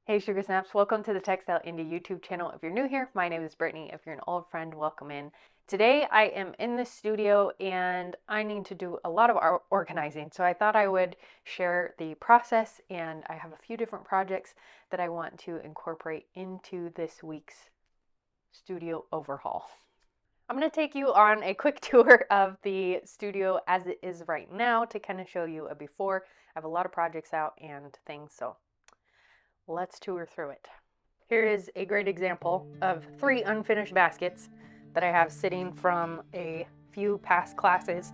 Hey Sugar Snaps, welcome to the Textile Indie YouTube channel. If you're new here, my name is Brittany. If you're an old friend, welcome in. Today I am in the studio and I need to do a lot of organizing. So I thought I would share the process, and I have a few different projects that I want to incorporate into this week's studio overhaul. I'm going to take you on a quick tour of the studio as it is right now to kind of show you a before. I have a lot of projects out and things, so let's tour through it. Here is a great example of 3 unfinished baskets that I have sitting from a few past classes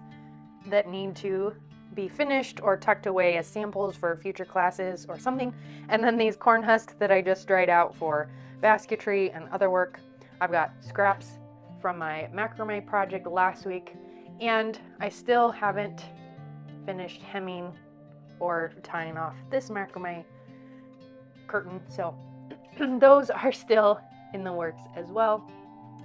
that need to be finished or tucked away as samples for future classes or something. And then these corn husks that I just dried out for basketry and other work. I've got scraps from my macrame project last week, and I still haven't finished hemming or tying off this macrame curtain, so those are still in the works as well.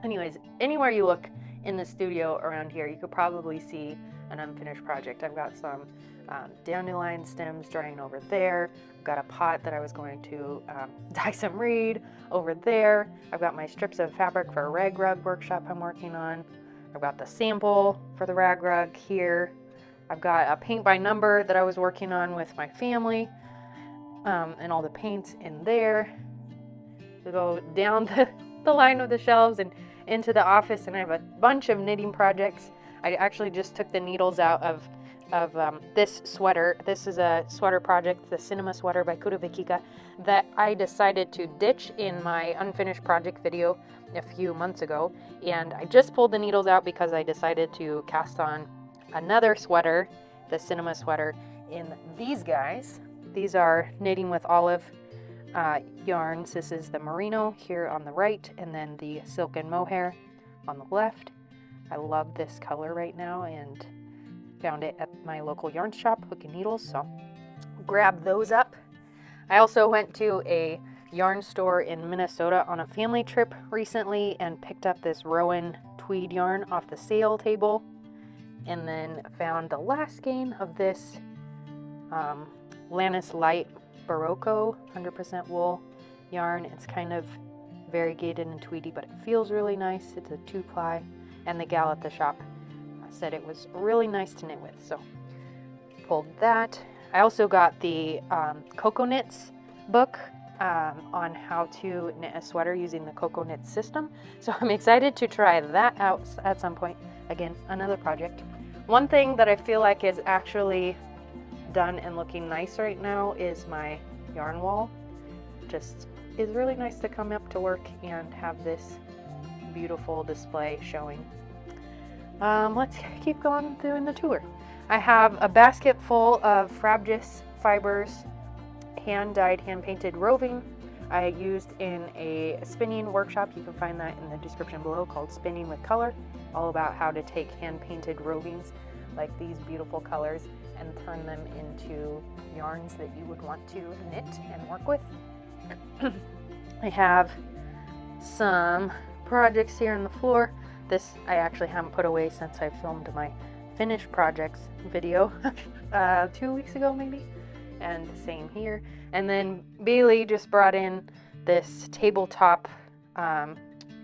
Anyways, anywhere you look in the studio around here, you could probably see an unfinished project. I've got some dandelion stems drying over there. I've got a pot that I was going to dye some reed over there. I've got my strips of fabric for a rag rug workshop I'm working on. I've got the sample for the rag rug here. I've got a paint by number that I was working on with my family, and all the paints in there. To go down the line of the shelves and into the office, and I have a bunch of knitting projects. I actually just took the needles out of this sweater. This is a sweater project, the Cinema Sweater by Kudovikika, that I decided to ditch in my unfinished project video a few months ago, and I just pulled the needles out because I decided to cast on another sweater, the Cinema Sweater, in these guys. These are knitting with olive yarns. This is the merino here on the right, and then the silk and mohair on the left. I love this color right now and found it at my local yarn shop, Hook and Needles, so grab those up. I also went to a yarn store in Minnesota on a family trip recently and picked up this Rowan tweed yarn off the sale table, and then found the last skein of this Lannis Light Barocco 100% wool yarn. It's kind of variegated and tweedy, but it feels really nice. It's a 2-ply, and the gal at the shop said it was really nice to knit with, so pulled that. I also got the Cocoa Knits book on how to knit a sweater using the Cocoa Knits system, so I'm excited to try that out at some point. Again, another project. One thing that I feel like is actually done and looking nice right now is my yarn wall. Just is really nice to come up to work and have this beautiful display showing. Let's keep going doing the tour. I have a basket full of Frabjous fibers, hand-dyed, hand-painted roving I used in a spinning workshop. You can find that in the description below, called Spinning with Color, all about how to take hand-painted rovings like these beautiful colors and turn them into yarns that you would want to knit and work with. I have some projects here on the floor. This I actually haven't put away since I filmed my finished projects video 2 weeks ago maybe, and same here. And then Bailey just brought in this tabletop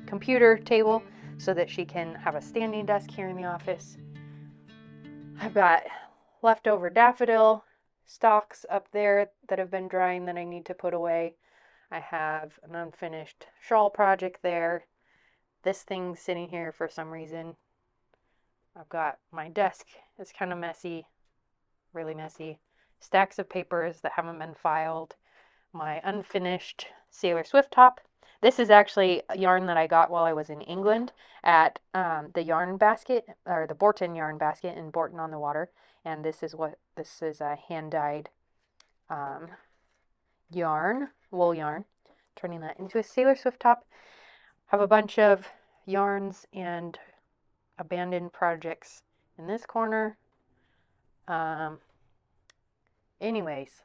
computer table so that she can have a standing desk here in the office. I've got leftover daffodil stalks up there that have been drying that I need to put away. I have an unfinished shawl project there. This thing sitting here for some reason. I've got my desk. It's kind of messy, really messy. Stacks of papers that haven't been filed. My unfinished Sailor Swift top. This is actually a yarn that I got while I was in England at the yarn basket, or the Borton yarn basket in Borton on the Water. And this is a hand-dyed yarn, wool yarn. Turning that into a Sailor Swift top. Have a bunch of yarns and abandoned projects in this corner. Anyways,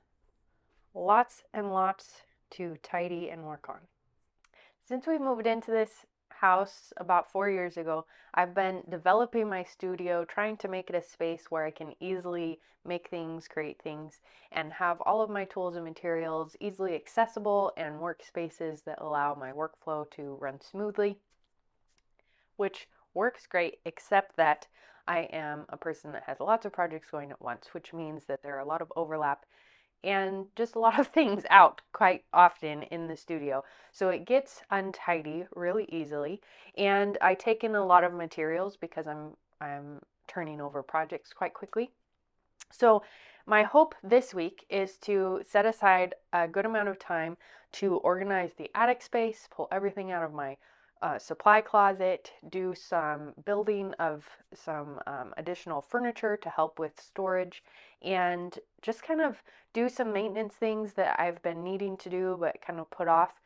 lots and lots to tidy and work on. Since we moved into this house about 4 years ago, I've been developing my studio, trying to make it a space where I can easily make things, create things, and have all of my tools and materials easily accessible and workspaces that allow my workflow to run smoothly, which works great, except that I am a person that has lots of projects going at once, which means that there are a lot of overlap and just a lot of things out quite often in the studio. So it gets untidy really easily, and I take in a lot of materials because I'm turning over projects quite quickly. So my hope this week is to set aside a good amount of time to organize the attic space, pull everything out of my supply closet, do some building of some additional furniture to help with storage, and just kind of do some maintenance things that I've been needing to do but kind of put off.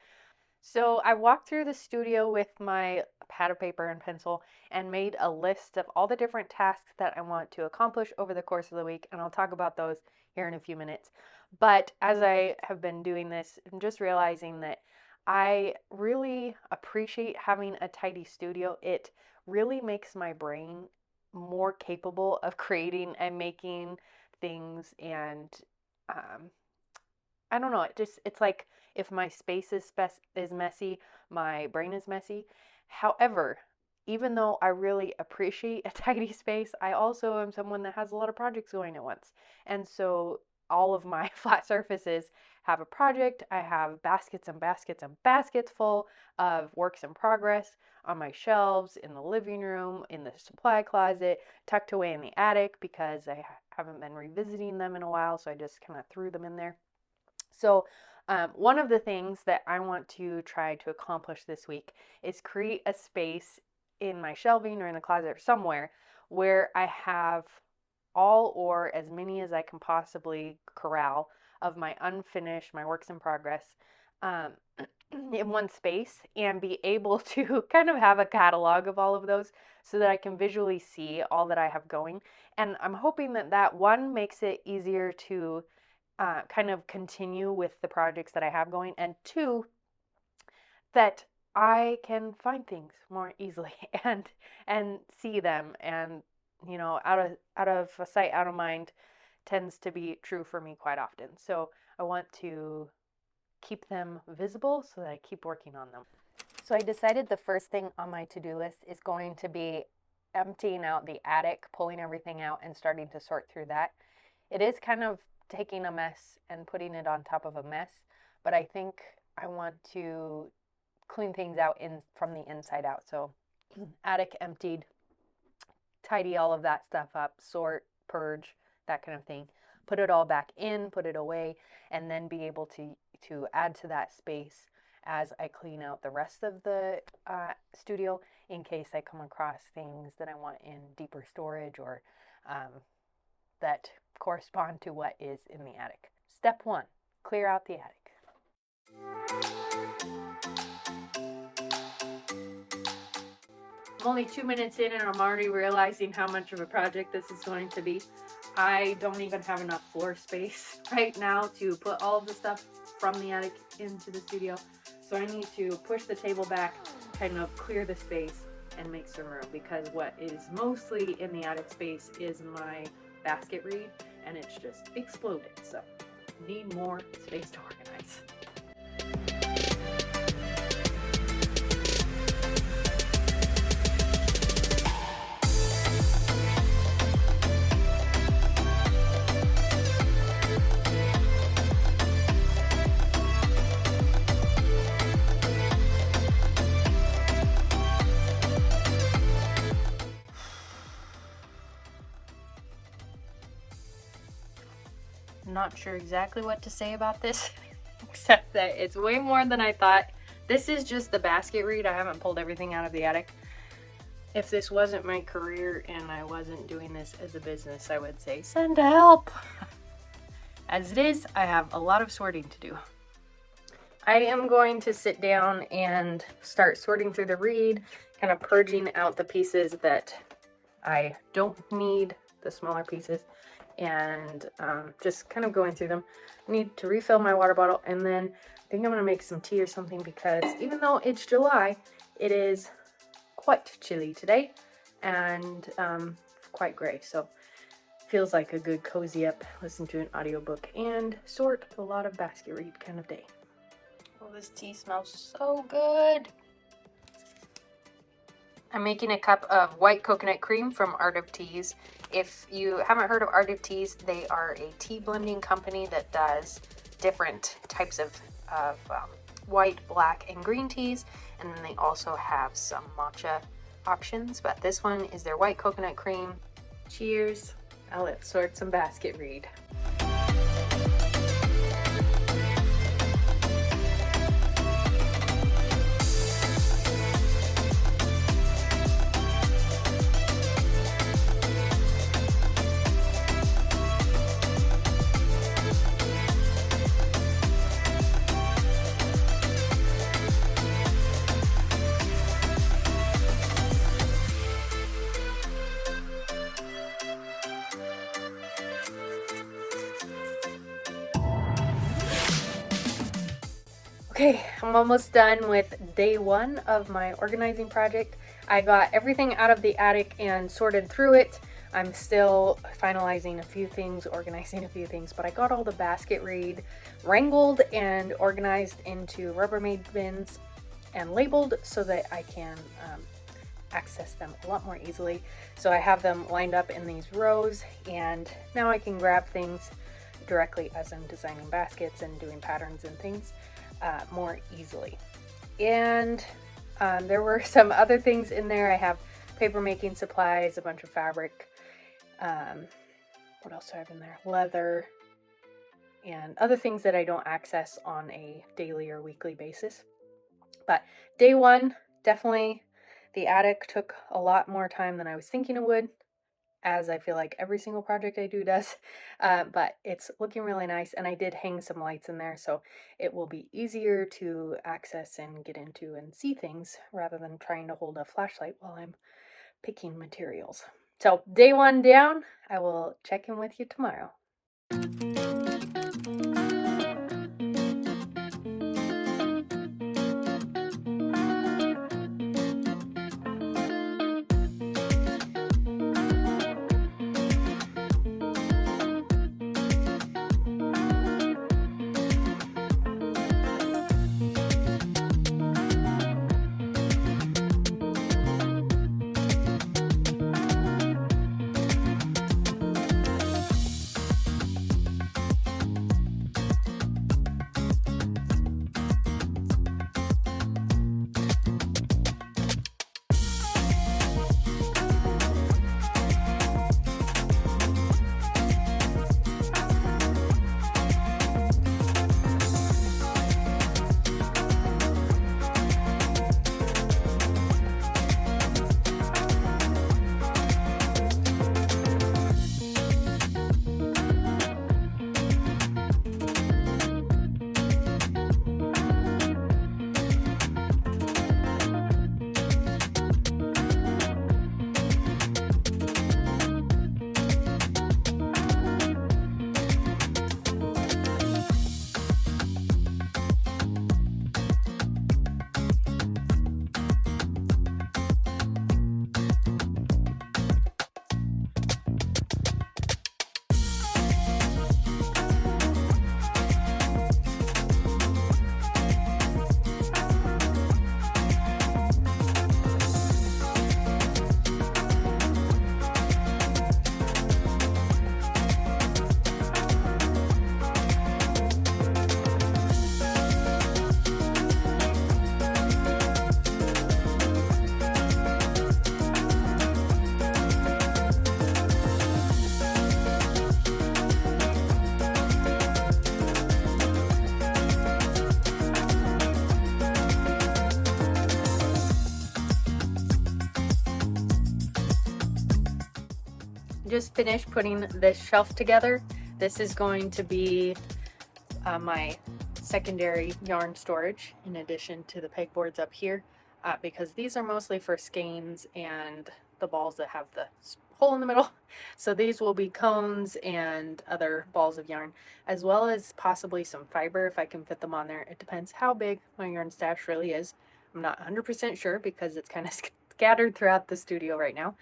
So I walked through the studio with my pad of paper and pencil and made a list of all the different tasks that I want to accomplish over the course of the week, and I'll talk about those here in a few minutes. But as I have been doing this, I'm just realizing that I really appreciate having a tidy studio. It really makes my brain more capable of creating and making things, and um, I don't know. It's like if my space is messy, my brain is messy. However, even though I really appreciate a tidy space, I also am someone that has a lot of projects going at once. And so all of my flat surfaces have a project. I have baskets and baskets and baskets full of works in progress on my shelves, in the living room, in the supply closet, tucked away in the attic because I haven't been revisiting them in a while, so I just kind of threw them in there. So, one of the things that I want to try to accomplish this week is create a space in my shelving or in the closet or somewhere where I have all or as many as I can possibly corral of my unfinished, my works in progress, um, in one space, and be able to kind of have a catalog of all of those so that I can visually see all that I have going. And I'm hoping that that one makes it easier to kind of continue with the projects that I have going, and two, that I can find things more easily and see them, and out of sight, out of mind tends to be true for me quite often. So I want to keep them visible so that I keep working on them. So I decided the first thing on my to-do list is going to be emptying out the attic, pulling everything out and starting to sort through that. It is kind of taking a mess and putting it on top of a mess, but I think I want to clean things out from the inside out. So attic emptied, tidy all of that stuff up, sort, purge, that kind of thing. Put it all back in, put it away, and then be able to add to that space as I clean out the rest of the studio in case I come across things that I want in deeper storage or that correspond to what is in the attic. Step 1, clear out the attic. I'm only 2 minutes in and I'm already realizing how much of a project this is going to be. I don't even have enough floor space right now to put all of the stuff from the attic into the studio. So I need to push the table back, kind of clear the space and make some room, because what is mostly in the attic space is my basketry, and it's just exploded. So need more space to organize. Not sure exactly what to say about this, except that it's way more than I thought. This is just the basket read. I haven't pulled everything out of the attic. If this wasn't my career and I wasn't doing this as a business, I would say send help. As it is, I have a lot of sorting to do. I am going to sit down and start sorting through the read, kind of purging out the pieces that I don't need, the smaller pieces, and just kind of going through them. I need to refill my water bottle, and then I think I'm going to make some tea or something, because even though it's July, it is quite chilly today and quite gray, so feels like a good cozy up, listen to an audiobook, and sort a lot of basket read kind of day. Oh, this tea smells so good. I'm making a cup of white coconut cream from Art of Teas. If you haven't heard of Art of Teas, they are a tea blending company that does different types of white, black, and green teas, and then they also have some matcha options, but this one is their white coconut cream. Cheers. Now let's sort some basket read. Okay, I'm almost done with day one of my organizing project. I got everything out of the attic and sorted through it. I'm still finalizing a few things, organizing a few things, but I got all the basket read wrangled and organized into Rubbermaid bins and labeled so that I can access them a lot more easily. So I have them lined up in these rows, and now I can grab things directly as I'm designing baskets and doing patterns and things more easily. And there were some other things in there. I have paper making supplies, a bunch of fabric. What else do I have in there? Leather and other things that I don't access on a daily or weekly basis. But day one, definitely the attic took a lot more time than I was thinking it would, as I feel like every single project I do does, but it's looking really nice, and I did hang some lights in there, so it will be easier to access and get into and see things rather than trying to hold a flashlight while I'm picking materials. So day one down, I will check in with you tomorrow. Just finished putting this shelf together. This is going to be my secondary yarn storage in addition to the pegboards up here, because these are mostly for skeins and the balls that have the hole in the middle. So these will be cones and other balls of yarn, as well as possibly some fiber if I can fit them on there. It depends how big my yarn stash really is. I'm not 100% sure because it's kind of scattered throughout the studio right now.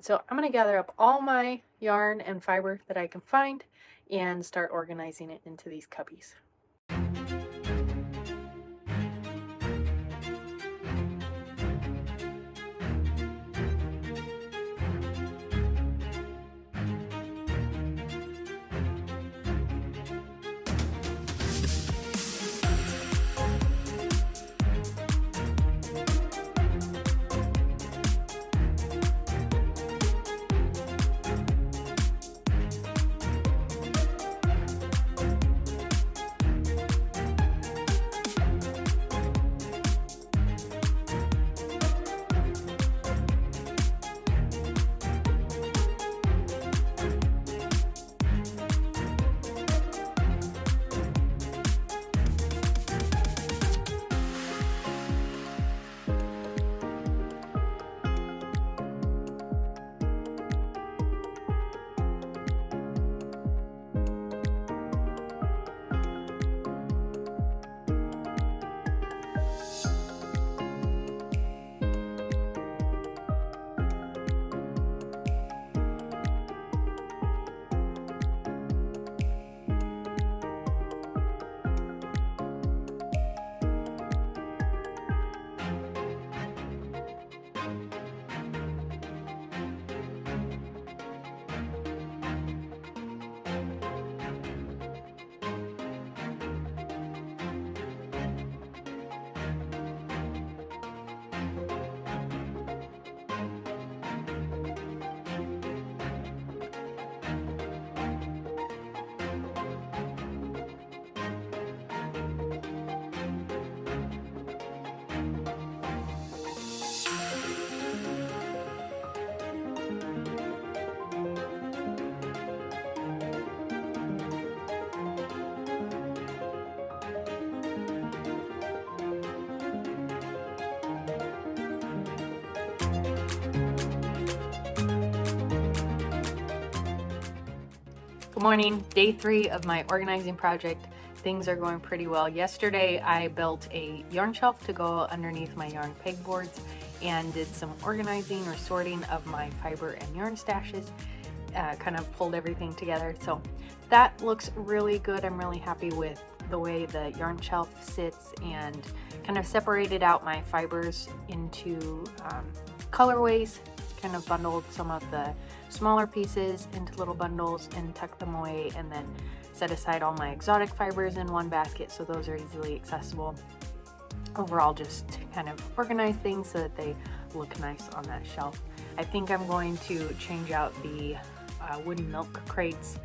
So I'm going to gather up all my yarn and fiber that I can find and start organizing it into these cubbies. Good morning, day 3 of my organizing project. Things are going pretty well. Yesterday I built a yarn shelf to go underneath my yarn pegboards and did some organizing or sorting of my fiber and yarn stashes. Kind of pulled everything together. So that looks really good. I'm really happy with the way the yarn shelf sits, and kind of separated out my fibers into colorways, kind of bundled some of the smaller pieces into little bundles and tucked them away, and then set aside all my exotic fibers in one basket so those are easily accessible. Overall, just kind of organize things so that they look nice on that shelf. I think I'm going to change out the wooden milk crates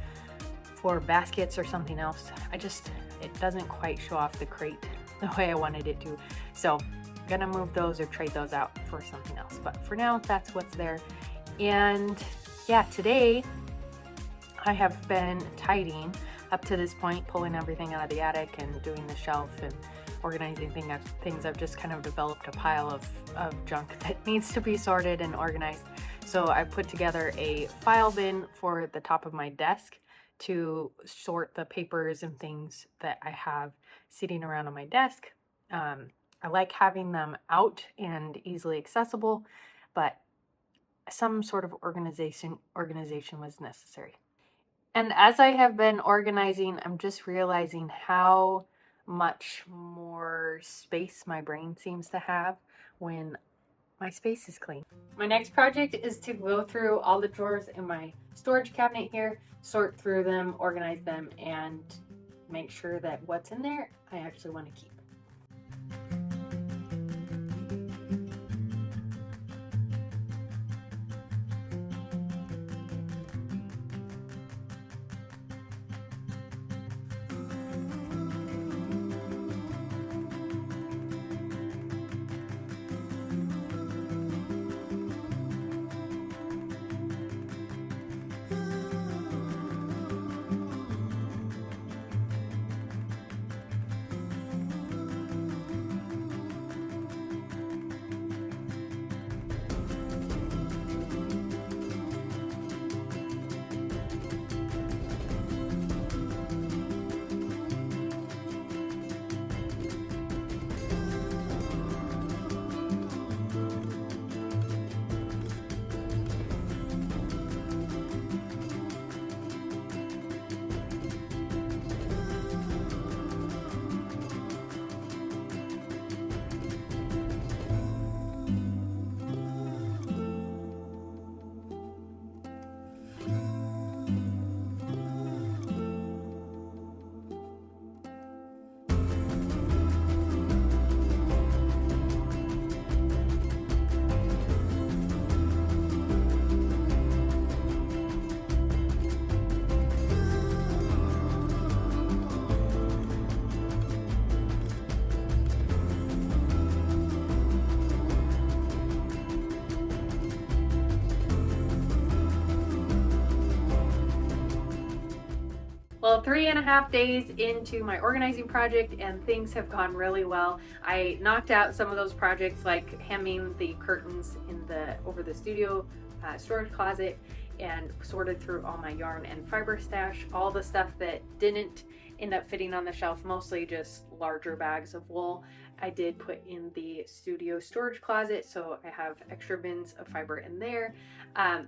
for baskets or something else. It doesn't quite show off the crate the way I wanted it to. So I'm gonna move those or trade those out for something else. But for now, that's what's there. And yeah, today I have been tidying up to this point, pulling everything out of the attic and doing the shelf and organizing things. I've just kind of developed a pile of junk that needs to be sorted and organized. So I put together a file bin for the top of my desk to sort the papers and things that I have sitting around on my desk. I like having them out and easily accessible, but some sort of organization was necessary. And as I have been organizing, I'm just realizing how much more space my brain seems to have when my space is clean. My next project is to go through all the drawers in my storage cabinet here, sort through them, organize them, and make sure that what's in there I actually want to keep. Well, 3.5 days into my organizing project, and things have gone really well. I knocked out some of those projects, like hemming the curtains in the over the studio storage closet, and sorted through all my yarn and fiber stash. All the stuff that didn't end up fitting on the shelf, mostly just larger bags of wool, I did put in the studio storage closet, so I have extra bins of fiber in there.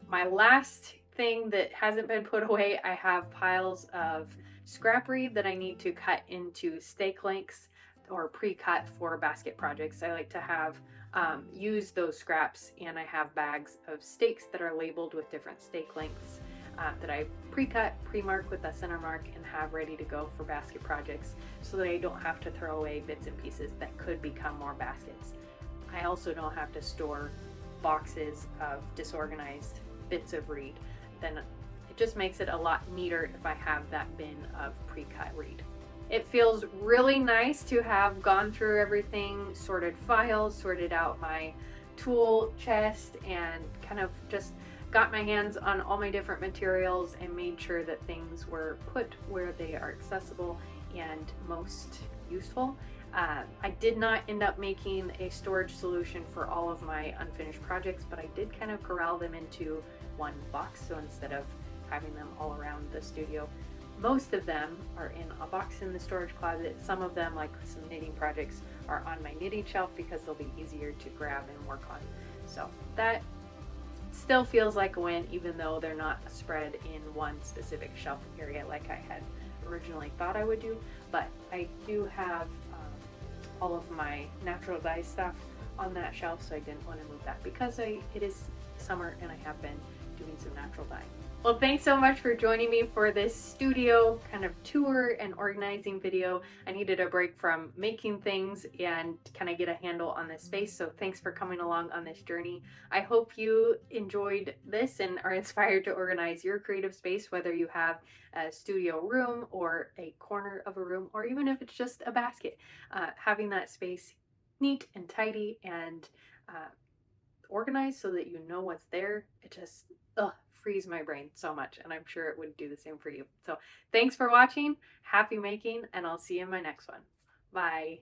My last thing that hasn't been put away, I have piles of scrap reed that I need to cut into stake lengths or pre-cut for basket projects. I like to have use those scraps, and I have bags of stakes that are labeled with different stake lengths that I pre-cut, pre-mark with a center mark, and have ready to go for basket projects, so that I don't have to throw away bits and pieces that could become more baskets. I also don't have to store boxes of disorganized bits of reed. Then it just makes it a lot neater if I have that bin of pre-cut reed. It feels really nice to have gone through everything, sorted files, sorted out my tool chest, and kind of just got my hands on all my different materials and made sure that things were put where they are accessible and most useful. I did not end up making a storage solution for all of my unfinished projects, but I did kind of corral them into one box. So instead of having them all around the studio, most of them are in a box in the storage closet. Some of them, like some knitting projects, are on my knitting shelf because they'll be easier to grab and work on. So that still feels like a win, even though they're not spread in one specific shelf area like I had originally thought I would do. But I do have all of my natural dye stuff on that shelf, so I didn't want to move that because it is summer and I have been doing some natural dye. Well, thanks so much for joining me for this studio kind of tour and organizing video. I needed a break from making things and kind of get a handle on this space, so thanks for coming along on this journey. I hope you enjoyed this and are inspired to organize your creative space, whether you have a studio room or a corner of a room, or even if it's just a basket. Having that space neat and tidy and organized so that you know what's there, it just frees my brain so much, and I'm sure it would do the same for you. So thanks for watching, happy making, and I'll see you in my next one. Bye.